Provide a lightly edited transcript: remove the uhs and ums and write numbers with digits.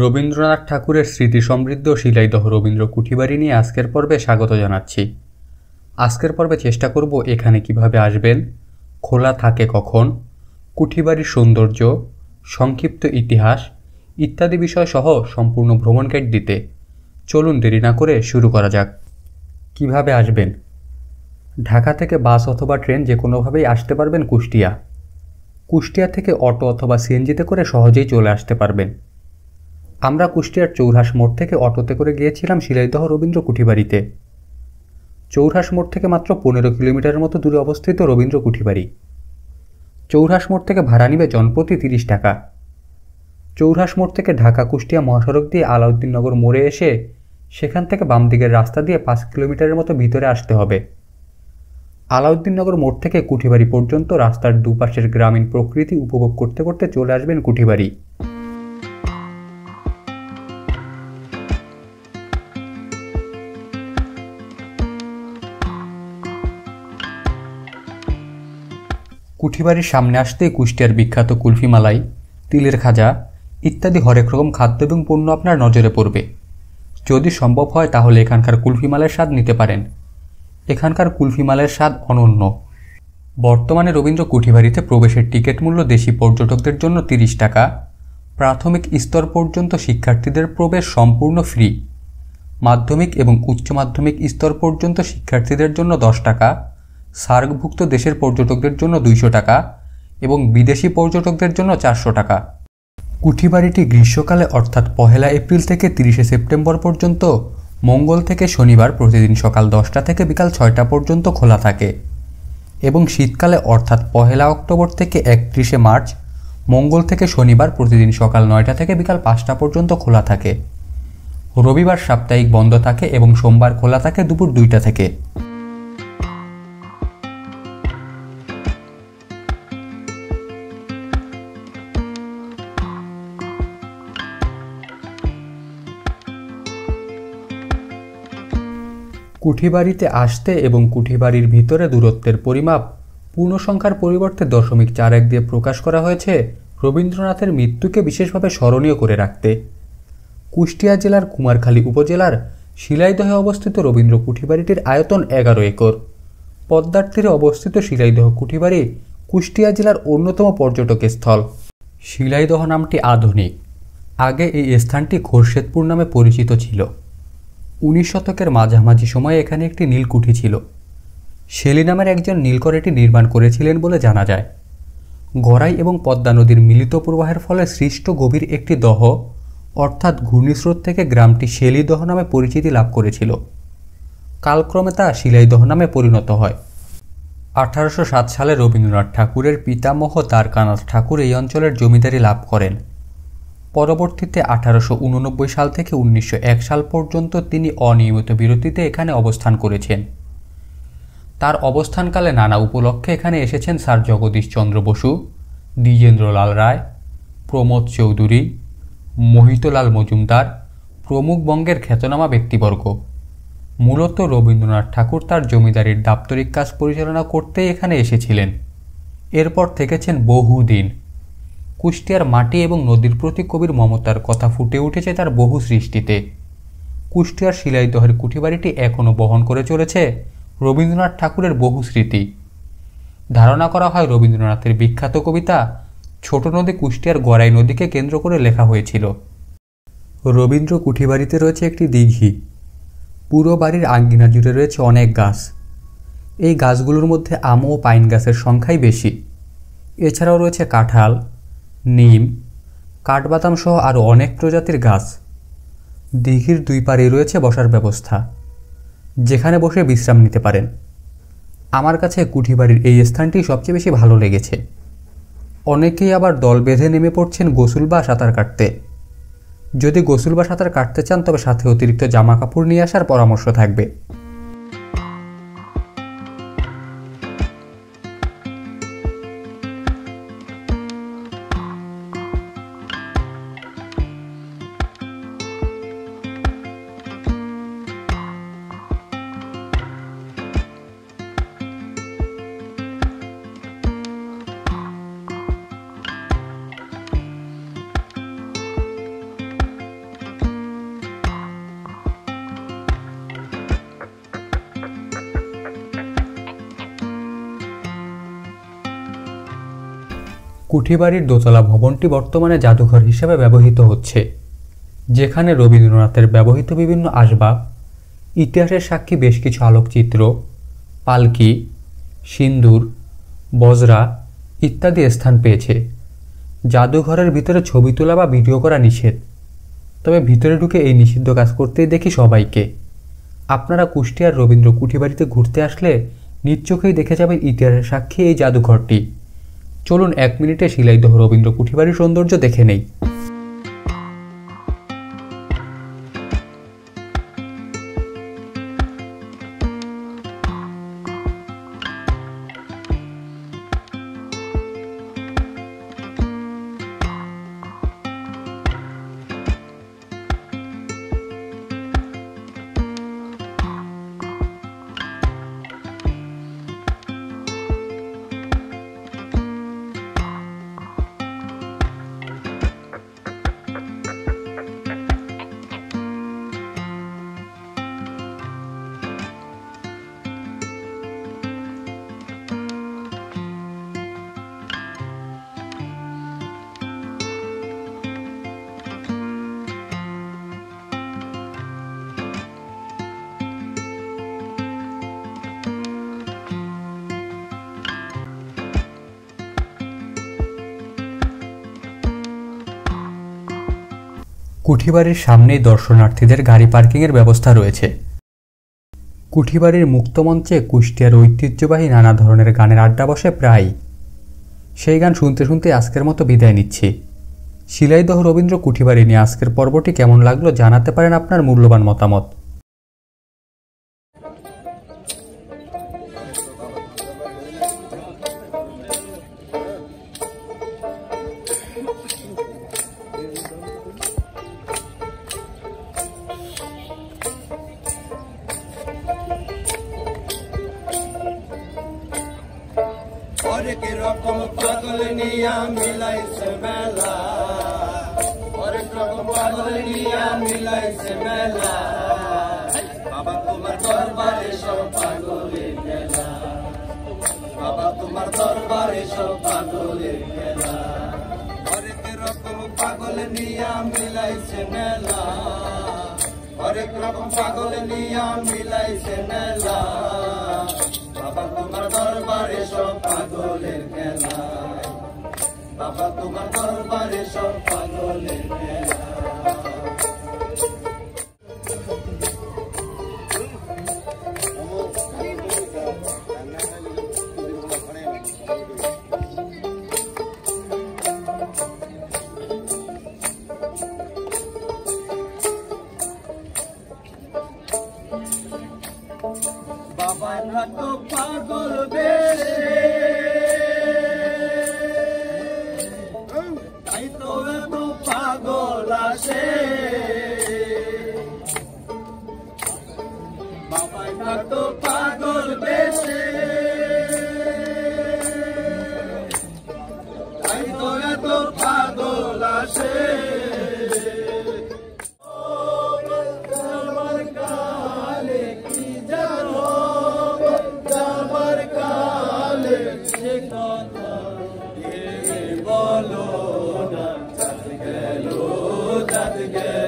রবীন্দ্রনাথ ঠাকুরের স্মৃতি সমৃদ্ধ শিলাইদহ রবীন্দ্র কুঠিবাড়ি নিয়ে আজকের পর্বে স্বাগত জানাচ্ছি। আজকের পর্বে চেষ্টা করব এখানে কিভাবে আসবেন, খোলা থাকে কখন, কুঠিবাড়ির সৌন্দর্য, সংক্ষিপ্ত ইতিহাস ইত্যাদি বিষয় সহ সম্পূর্ণ ভ্রমণ গাইড দিতে। চলুন দেরি না করে শুরু করা যাক। কিভাবে আসবেন? ঢাকা থেকে বাস অথবা ট্রেন যে কোনোভাবেই আসতে পারবেন কুষ্টিয়া। কুষ্টিয়া থেকে অটো অথবা সিএনজিতে করে সহজেই চলে আসতে পারবেন। আমরা কুষ্টিয়ার চৌরাস মোড় থেকে অটোতে করে গিয়েছিলাম শিলাইদহ রবীন্দ্র কুঠিবাড়িতে। চৌরাস মোড় থেকে মাত্র 15 কিলোমিটারের মতো দূরে অবস্থিত রবীন্দ্র কুঠিবাড়ি। চৌরাস মোড় থেকে ভাড়া নিবে জনপ্রতি 30 টাকা। চৌরাস মোড় থেকে ঢাকা কুষ্টিয়া মহাসড়ক দিয়ে আলাউদ্দিননগর মোড়ে এসে সেখান থেকে বাম দিকের রাস্তা দিয়ে 5 কিলোমিটারের মতো ভিতরে আসতে হবে। আলাউদ্দিননগর মোড় থেকে কুঠিবাড়ি পর্যন্ত রাস্তার দুপাশের গ্রামীণ প্রকৃতি উপভোগ করতে করতে চলে আসবেন কুঠিবাড়ি। কুঠিবাড়ির সামনে আসতেই কুষ্টিয়ার বিখ্যাত কুলফি মালাই, তিলের খাজা ইত্যাদি হরেক রকম খাদ্য এবং পণ্য আপনার নজরে পড়বে। যদি সম্ভব হয় তাহলে এখানকার কুলফি মালের স্বাদ নিতে পারেন। এখানকার কুলফি মালের স্বাদ অনন্য। বর্তমানে রবীন্দ্র কুঠিবাড়িতে প্রবেশের টিকিট মূল্য দেশি পর্যটকদের জন্য 30 টাকা, প্রাথমিক স্তর পর্যন্ত শিক্ষার্থীদের প্রবেশ সম্পূর্ণ ফ্রি, মাধ্যমিক এবং উচ্চ মাধ্যমিক স্তর পর্যন্ত শিক্ষার্থীদের জন্য 10 টাকা, সার্কভুক্ত দেশের পর্যটকদের জন্য 200 টাকা এবং বিদেশি পর্যটকদের জন্য 400 টাকা। কুঠিবাড়িটি গ্রীষ্মকালে অর্থাৎ 1 এপ্রিল থেকে 30 সেপ্টেম্বর পর্যন্ত মঙ্গল থেকে শনিবার প্রতিদিন সকাল 10টা থেকে বিকাল 6টা পর্যন্ত খোলা থাকে এবং শীতকালে অর্থাৎ 1 অক্টোবর থেকে 31 মার্চ মঙ্গল থেকে শনিবার প্রতিদিন সকাল 9টা থেকে বিকাল 5টা পর্যন্ত খোলা থাকে। রবিবার সাপ্তাহিক বন্ধ থাকে এবং সোমবার খোলা থাকে দুপুর 2টা থেকে। কুঠিবাড়িতে আসতে এবং কুঠিবাড়ির ভিতরে দূরত্বের পরিমাপ পূর্ণসংখ্যার পরিবর্তে 0.41 দিয়ে প্রকাশ করা হয়েছে রবীন্দ্রনাথের মৃত্যুকে বিশেষভাবে স্মরণীয় করে রাখতে। কুষ্টিয়া জেলার কুমারখালী উপজেলার শিলাইদহে অবস্থিত রবীন্দ্র কুঠিবাড়িটির আয়তন 11 একর। পদ্মার তীরে অবস্থিত শিলাইদহ কুঠিবাড়ি কুষ্টিয়া জেলার অন্যতম পর্যটক স্থল। শিলাইদহ নামটি আধুনিক। আগে এই স্থানটি খোরশেদপুর নামে পরিচিত ছিল। 19 শতকের মাঝামাঝি সময়ে এখানে একটি নীলকুঠি ছিল। শেলি নামের একজন নীলকর এটি নির্মাণ করেছিলেন বলে জানা যায়। গড়াই এবং পদ্মা নদীর মিলিত প্রবাহের ফলে সৃষ্ট গভীর একটি দহ অর্থাৎ ঘূর্ণিস্রোত থেকে গ্রামটি শেলিদহ নামে পরিচিতি লাভ করেছিল। কালক্রমে তা শিলাইদহ নামে পরিণত হয়। 1807 সালে রবীন্দ্রনাথ ঠাকুরের পিতামহ দ্বারকানাথ ঠাকুর এই অঞ্চলের জমিদারি লাভ করেন। পরবর্তীতে 1889 সাল থেকে 1901 সাল পর্যন্ত তিনি অনিয়মিত বিরতিতে এখানে অবস্থান করেছেন। তার অবস্থানকালে নানা উপলক্ষে এখানে এসেছেন স্যার জগদীশ চন্দ্র বসু, দ্বিজেন্দ্রলাল রায়, প্রমোদ চৌধুরী, মোহিতলাল মজুমদার প্রমুখ বঙ্গের খ্যাতনামা ব্যক্তিবর্গ। মূলত রবীন্দ্রনাথ ঠাকুর তার জমিদারির দাপ্তরিক কাজ পরিচালনা করতেই এখানে এসেছিলেন। এরপর থেকেছেন বহুদিন। কুষ্টিয়ার মাটি এবং নদীর প্রতি কবির মমতার কথা ফুটে উঠেছে তার বহু সৃষ্টিতে। কুষ্টিয়ার শিলাইদহের কুঠিবাড়িটি এখনও বহন করে চলেছে রবীন্দ্রনাথ ঠাকুরের বহু স্মৃতি। ধারণা করা হয় রবীন্দ্রনাথের বিখ্যাত কবিতা ছোট নদী কুষ্টিয়ার গড়াই নদীকে কেন্দ্র করে লেখা হয়েছিল। রবীন্দ্র কুঠিবাড়িতে রয়েছে একটি দিঘি। পুরো বাড়ির আঙ্গিনা জুড়ে রয়েছে অনেক গাছ। এই গাছগুলোর মধ্যে আম ও পাইন গাছের সংখ্যাই বেশি। এছাড়াও রয়েছে কাঁঠাল, নিম, কাঠবাদাম সহ আরও অনেক প্রজাতির গাছ। দিঘির দুই পাড়ে রয়েছে বসার ব্যবস্থা, যেখানে বসে বিশ্রাম নিতে পারেন। আমার কাছে কুঠিবাড়ির এই স্থানটি সবচেয়ে বেশি ভালো লেগেছে। অনেকেই আবার দল বেঁধে নেমে পড়ছেন গোসল বা সাঁতার কাটতে। যদি গোসল বা সাঁতার কাটতে চান তবে সাথে অতিরিক্ত জামা কাপড় নিয়ে আসার পরামর্শ থাকবে। কুঠিবাড়ির দোতলা ভবনটি বর্তমানে জাদুঘর হিসেবে ব্যবহৃত হচ্ছে, যেখানে রবীন্দ্রনাথের ব্যবহৃত বিভিন্ন আসবাব, ইতিহাসের সাক্ষী বেশ কিছু আলোকচিত্র, পালকি, সিন্দুর, বজরা ইত্যাদি স্থান পেয়েছে। জাদুঘরের ভিতরে ছবি তোলা বা ভিডিও করা নিষেধ, তবে ভিতরে ঢুকে এই নিষিদ্ধ কাজ করতেই দেখি সবাইকে। আপনারা কুষ্টিয়ার রবীন্দ্র কুঠিবাড়িতে ঘুরতে আসলে নিজ চোখেই দেখে যাবেন ইতিহাসের সাক্ষী এই জাদুঘরটি। চলুন 1 মিনিটে শিলাইদহ রবীন্দ্র কুঠিবাড়ির সৌন্দর্য দেখে নেই। কুঠিবাড়ির সামনেই দর্শনার্থীদের গাড়ি পার্কিংয়ের ব্যবস্থা রয়েছে। কুঠিবাড়ির মুক্তমঞ্চে কুষ্টিয়ার ঐতিহ্যবাহী নানা ধরনের গানের আড্ডা বসে প্রায়। সেই গান শুনতে শুনতে আজকের মতো বিদায় নিচ্ছি। শিলাইদহ রবীন্দ্র কুঠিবাড়ি নিয়ে আজকের পর্বটি কেমন লাগলো জানাতে পারেন আপনার মূল্যবান মতামত। হরেক রকম পাগল নিয়া মিলাইছে মেলা, হরেক রকম পাগল নিয়া মিলাইছে মেলা, বাবা তোমার দরবারে সব পাগলের মেলা, বাবা তোমার দরবারে সব পাগলের মেলা, হরেক রকম পাগল নিয়া মিলাইছে মেলা, হরেক রকম পাগল নিয়া মিলাইছে মেলা, বাবা তোমার দরবারে সব পাগলের খেলা, বাবা তোমার দরবারে সব পাগলের খেলা। বাবা আমরা তো পাগল বেশে, তাই তো এত পাগল আসে, বাবা আমরা তো পাগল বেশে, তাই তো এত পাগল আসে, বলো না চাঁদ গেল, চাঁদ গেল।